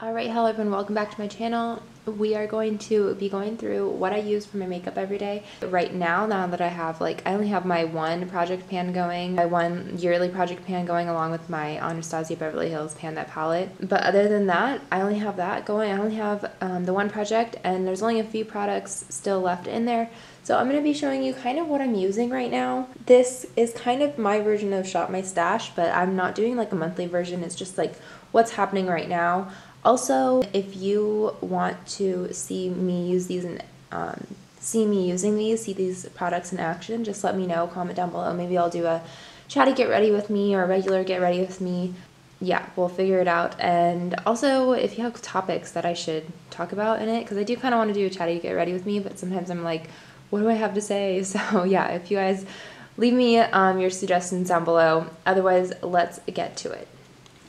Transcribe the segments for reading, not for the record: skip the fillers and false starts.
Alright, hello everyone, welcome back to my channel. We are going to be going through what I use for my makeup every day. Right now that I have I only have my one project pan going, my one yearly project pan going along with my Anastasia Beverly Hills Pan That palette. But other than that, I only have that going. I only have the one project, and there's only a few products still left in there. So I'm going to be showing you kind of what I'm using right now. This is kind of my version of Shop My Stash, but I'm not doing like a monthly version. It's just like what's happening right now. Also, if you want to see me use these and see these products in action, just let me know, comment down below. Maybe I'll do a chatty get ready with me or a regular get ready with me. Yeah, we'll figure it out. And also, if you have topics that I should talk about in it, because I do kind of want to do a chatty get ready with me, but sometimes I'm like, what do I have to say? So yeah, if you guys leave me your suggestions down below. Otherwise, let's get to it.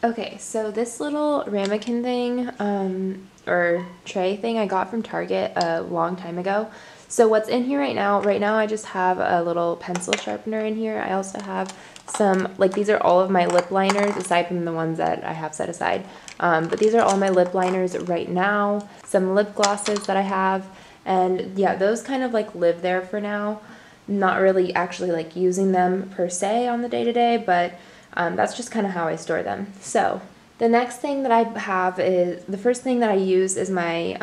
Okay, so this little ramekin thing, or tray thing I got from Target a long time ago. So what's in here right now I just have a little pencil sharpener in here. I also have some, these are all of my lip liners aside from the ones that I have set aside. But these are all my lip liners right now. Some lip glosses that I have, and yeah, those kind of live there for now. Not really actually using them per se on the day-to-day, but that's just kind of how I store them. So the next thing that I have is, the first thing that I use is my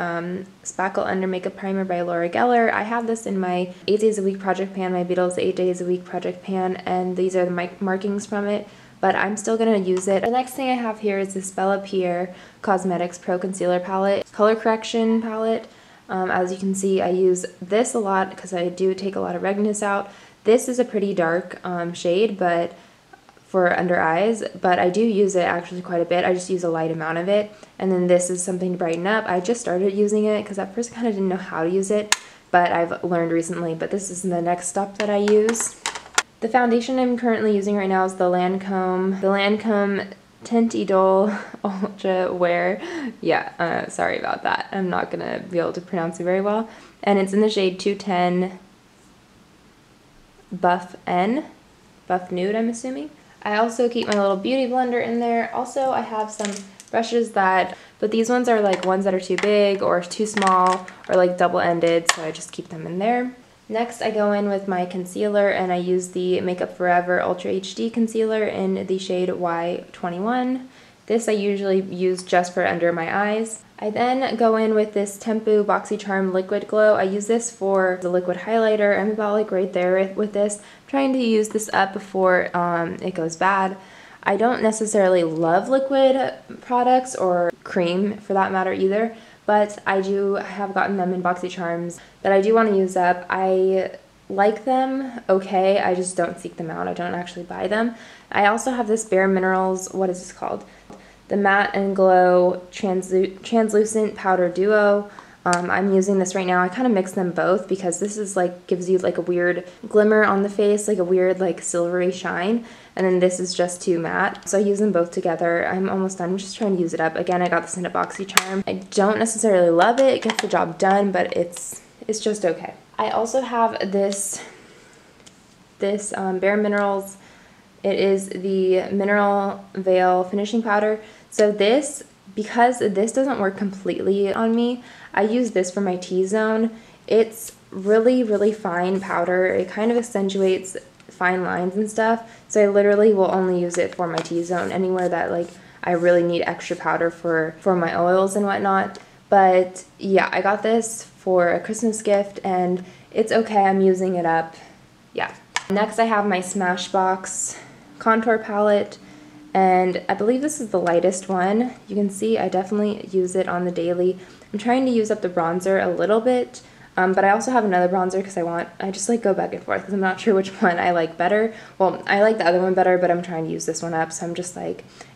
Spackle Under Makeup Primer by Laura Geller. I have this in my 8 Days a Week project pan, my Beatles 8 Days a Week project pan, and these are the markings from it, but I'm still going to use it. The next thing I have here is this Bella Pierre Cosmetics Pro Concealer Palette, color correction palette. As you can see, I use this a lot because I do take a lot of redness out. This is a pretty dark shade, but for under eyes, but I do use it actually quite a bit. I just use a light amount of it. And then this is something to brighten up. I just started using it because at first I kind of didn't know how to use it, but I've learned recently. But this is the next step that I use. The foundation I'm currently using right now is the Lancome Tint Idole Ultra Wear. Yeah, sorry about that. I'm not gonna be able to pronounce it very well. And it's in the shade 210 Buff Nude, I'm assuming. I also keep my little beauty blender in there. Also, I have some brushes but these ones are ones that are too big or too small or double-ended, so I just keep them in there. Next, I go in with my concealer, and I use the Makeup Forever Ultra HD Concealer in the shade Y21. This I usually use just for under my eyes. I then go in with this Tempu BoxyCharm Liquid Glow. I use this for the liquid highlighter. I'm about right there with this. I'm trying to use this up before it goes bad. I don't necessarily love liquid products or cream for that matter either, but I have gotten them in BoxyCharms that I do want to use up. I like them, okay, I just don't seek them out. I don't actually buy them. I also have this Bare Minerals, what is this called? The Matte and Glow Translucent Powder Duo. I'm using this right now. I kind of mix them both because this is gives you a weird glimmer on the face, a weird silvery shine, and then this is just too matte. So I use them both together. I'm almost done. I'm just trying to use it up. Again, I got this in a BoxyCharm. I don't necessarily love it. It gets the job done, but it's just okay. I also have this Bare Minerals. It is the Mineral Veil Finishing Powder. So this, because this doesn't work completely on me, I use this for my T-zone. It's really, really fine powder. It kind of accentuates fine lines and stuff. So I literally will only use it for my T-zone, anywhere that I really need extra powder for my oils and whatnot. But yeah, I got this for a Christmas gift, and it's okay. I'm using it up. Yeah. Next, I have my Smashbox contour palette, and I believe this is the lightest one. You can see I definitely use it on the daily. I'm trying to use up the bronzer a little bit, but I also have another bronzer because I just go back and forth because I'm not sure which one I like better. Well, I like the other one better, but I'm trying to use this one up, so I'm just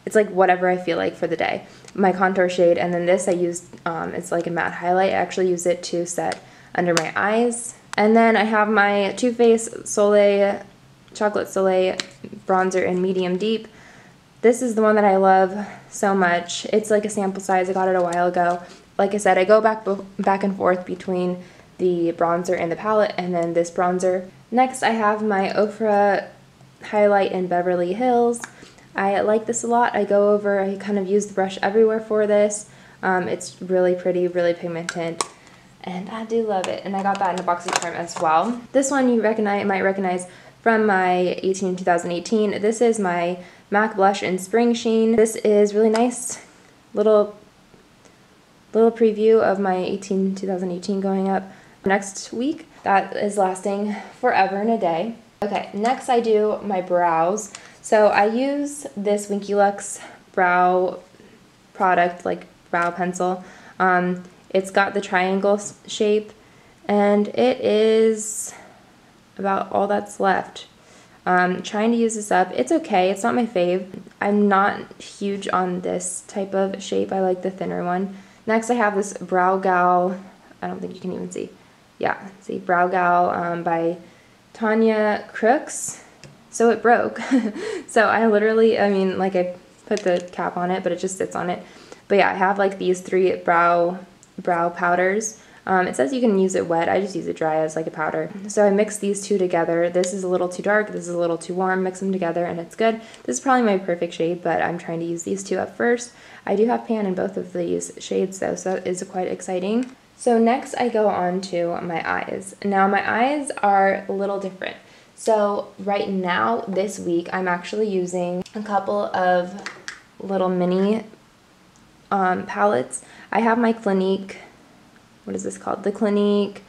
it's whatever I feel like for the day. My contour shade, and then this I used, it's a matte highlight. I actually use it to set under my eyes. And then I have my Too Faced Chocolate Soleil bronzer in medium deep. This is the one that I love so much. It's a sample size. I got it a while ago. Like I said, I go back and forth between the bronzer and the palette, and then this bronzer. Next, I have my Ofra highlight in Beverly Hills. I like this a lot. I kind of use the brush everywhere for this. It's really pretty, really pigmented, and I do love it. And I got that in a boxy charm as well. This one you might recognize from my 2018. This is my MAC blush in Spring Sheen. This is really nice. Little preview of my 2018 going up next week. That is lasting forever and a day. Okay, next I do my brows. So I use this Winky Lux brow product, like brow pencil. It's got the triangle shape, and it is about all that's left. Trying to use this up. It's okay, it's not my fave. I'm not huge on this type of shape. I like the thinner one. Next I have this Brow Gal, I don't think you can even see. Yeah, see, Brow Gal by Tanya Crooks. So it broke. So I mean, like I put the cap on it, but it just sits on it. But yeah, I have like these 3 brow powders. It says you can use it wet. I just use it dry as like a powder. So I mix these 2 together. This is a little too dark, this is a little too warm. Mix them together and it's good. This is probably my perfect shade, but I'm trying to use these 2 up first. I do have pan in both of these shades though, so that is quite exciting. So next I go on to my eyes. Now my eyes are a little different. So right now, this week, I'm actually using a couple of little mini palettes. I have my Clinique, what is this called? The Clinique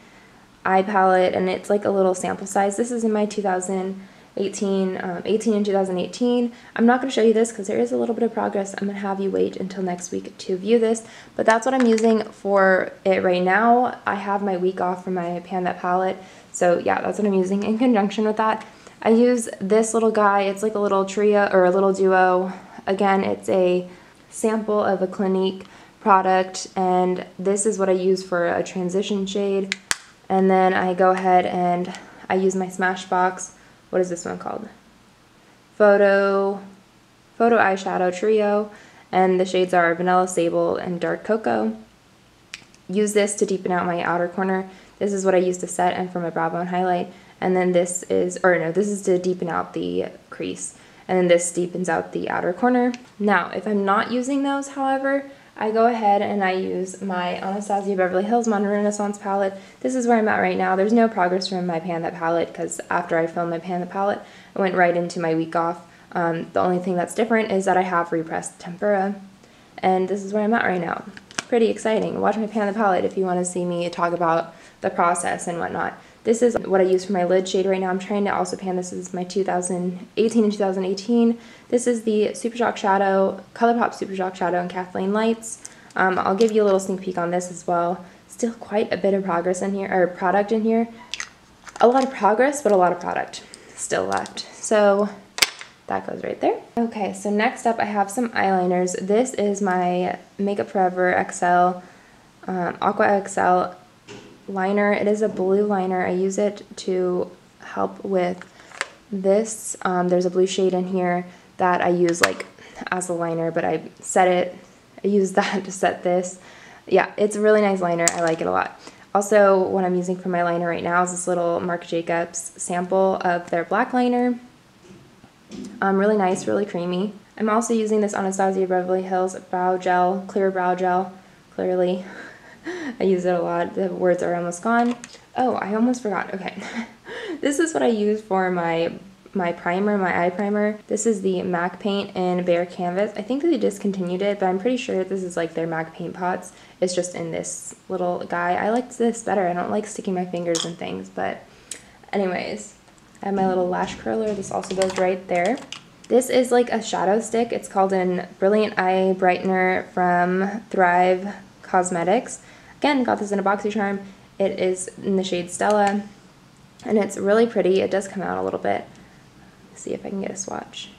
eye palette, and it's like a little sample size. This is in my 18 and 2018. I'm not going to show you this because there is a little bit of progress. I'm going to have you wait until next week to view this, but that's what I'm using for it right now. I have my week off from my Pan That palette, so yeah, that's what I'm using in conjunction with that. I use this little guy. It's like a little trio or a little duo. Again, it's a sample of a Clinique product, and this is what I use for a transition shade. And then I go ahead and I use my Smashbox. What is this one called? Photo Eyeshadow Trio, and the shades are Vanilla Sable and Dark Cocoa. Use this to deepen out my outer corner. This is what I use to set and for my brow bone highlight. And then this is to deepen out the crease. And then this deepens out the outer corner. Now, if I'm not using those, however, I go ahead and I use my Anastasia Beverly Hills Modern Renaissance palette. This is where I'm at right now. There's no progress from my Pan That palette because after I filmed my Pan That palette, I went right into my week off. The only thing that's different is that I have repressed tempera, and this is where I'm at right now. Pretty exciting. Watch my Pan That palette if you want to see me talk about the process and whatnot. This is what I use for my lid shade right now. I'm trying to also pan. This is my 2018 and 2018. This is the Super Shock Shadow, ColourPop Super Shock Shadow in Kathleen Lights. I'll give you a little sneak peek on this as well. Still quite a bit of progress in here, or product in here. A lot of progress, but a lot of product still left. So that goes right there. Okay, so next up I have some eyeliners. This is my Makeup Forever XL, Aqua XL liner. It is a blue liner. I use it to help with this. There's a blue shade in here that I use like as a liner, but I use that to set this. Yeah, it's a really nice liner. I like it a lot. Also, what I'm using for my liner right now is this little Marc Jacobs sample of their black liner. Really nice, really creamy. I'm also using this Anastasia Beverly Hills brow gel, clear brow gel, clearly. I use it a lot. The words are almost gone. Oh, I almost forgot. Okay. This is what I use for my primer, my eye primer. This is the MAC paint in Bare Canvas. I think they discontinued it, but I'm pretty sure this is like their MAC paint pots. It's just in this little guy. I like this better. I don't like sticking my fingers in things, but anyways. I have my little lash curler. This also goes right there. This is like a shadow stick. It's called an Brilliant Eye Brightener from Thrive Cosmetics. Again, got this in a boxy charm. It is in the shade Stella, and it's really pretty. It does come out a little bit. Let's see if I can get a swatch.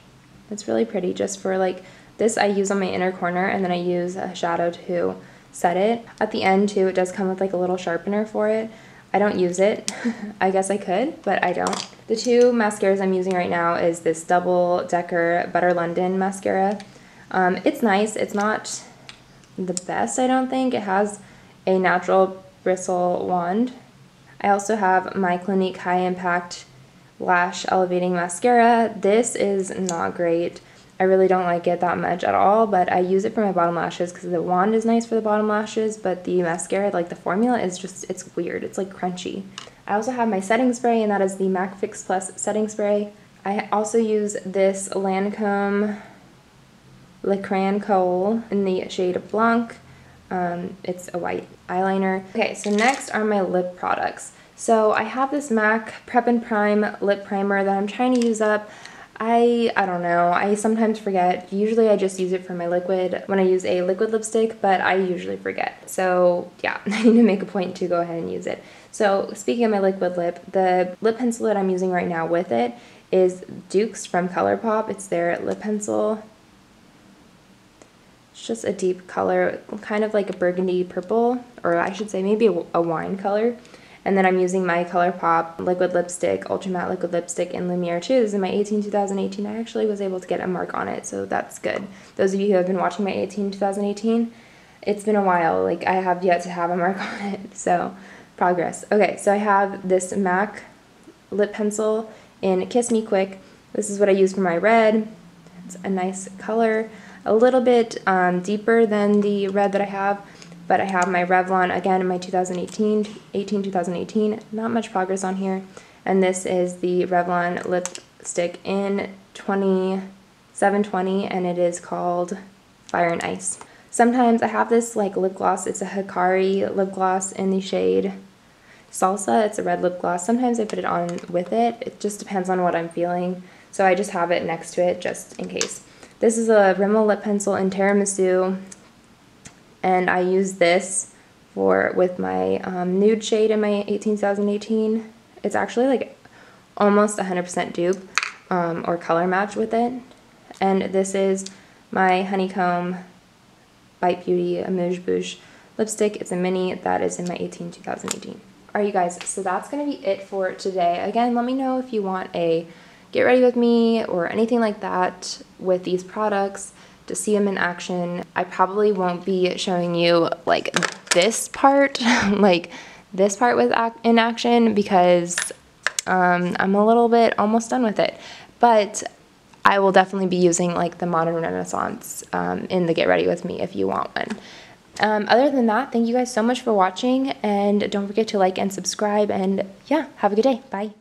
It's really pretty. Just for like this, I use on my inner corner, and then I use a shadow to set it. At the end too, it does come with like a little sharpener for it. I don't use it. I guess I could, but I don't. The 2 mascaras I'm using right now is this Double Decker Butter London mascara. It's nice. It's not the best, I don't think. It has a natural bristle wand. I also have my Clinique High Impact Lash Elevating Mascara. This is not great. I really don't like it that much at all, but I use it for my bottom lashes because the wand is nice for the bottom lashes, but the mascara, like the formula, is just, it's weird. It's like crunchy. I also have my setting spray, and that is the MAC Fix Plus setting spray. I also use this Lancome Le Crayon Kohl in the shade Blanc. It's a white eyeliner. Okay, so next are my lip products. So I have this MAC Prep and Prime lip primer that I'm trying to use up. I don't know, I sometimes forget. Usually I just use it for my liquid when I use a liquid lipstick, but I usually forget. So yeah, I need to make a point to go ahead and use it. So speaking of my liquid lip, the lip pencil that I'm using right now with it is Duke's from ColourPop. It's their lip pencil. It's just a deep color, kind of like a burgundy purple, or I should say maybe a wine color. And then I'm using my ColourPop liquid lipstick, Ultra Matte liquid lipstick in Lumiere 2. This is my 2018. I actually was able to get a mark on it, so that's good. Those of you who have been watching my 2018, it's been a while. Like, I have yet to have a mark on it, so progress. Okay, so I have this MAC lip pencil in Kiss Me Quick. This is what I use for my red. It's a nice color, a little bit deeper than the red that I have. But I have my Revlon, again, in my 2018, not much progress on here. And this is the Revlon lipstick in 720, and it is called Fire and Ice. Sometimes I have this like lip gloss. It's a Hikari lip gloss in the shade Salsa. It's a red lip gloss. Sometimes I put it on with it. It just depends on what I'm feeling. So I just have it next to it just in case. This is a Rimmel lip pencil in Tiramisu. And I use this with my nude shade in my 2018. It's actually like almost 100% dupe or color match with it. And this is my Honeycomb Bite Beauty Amuse Bouche lipstick. It's a mini that is in my 2018. Alright, you guys, so that's going to be it for today. Again, let me know if you want a get ready with me or anything like that with these products, to see them in action. I probably won't be showing you like this part, like this part in action, because I'm a little bit almost done with it. But I will definitely be using like the Modern Renaissance in the Get Ready With Me if you want one. Other than that, thank you guys so much for watching, and don't forget to like and subscribe, and yeah, have a good day. Bye.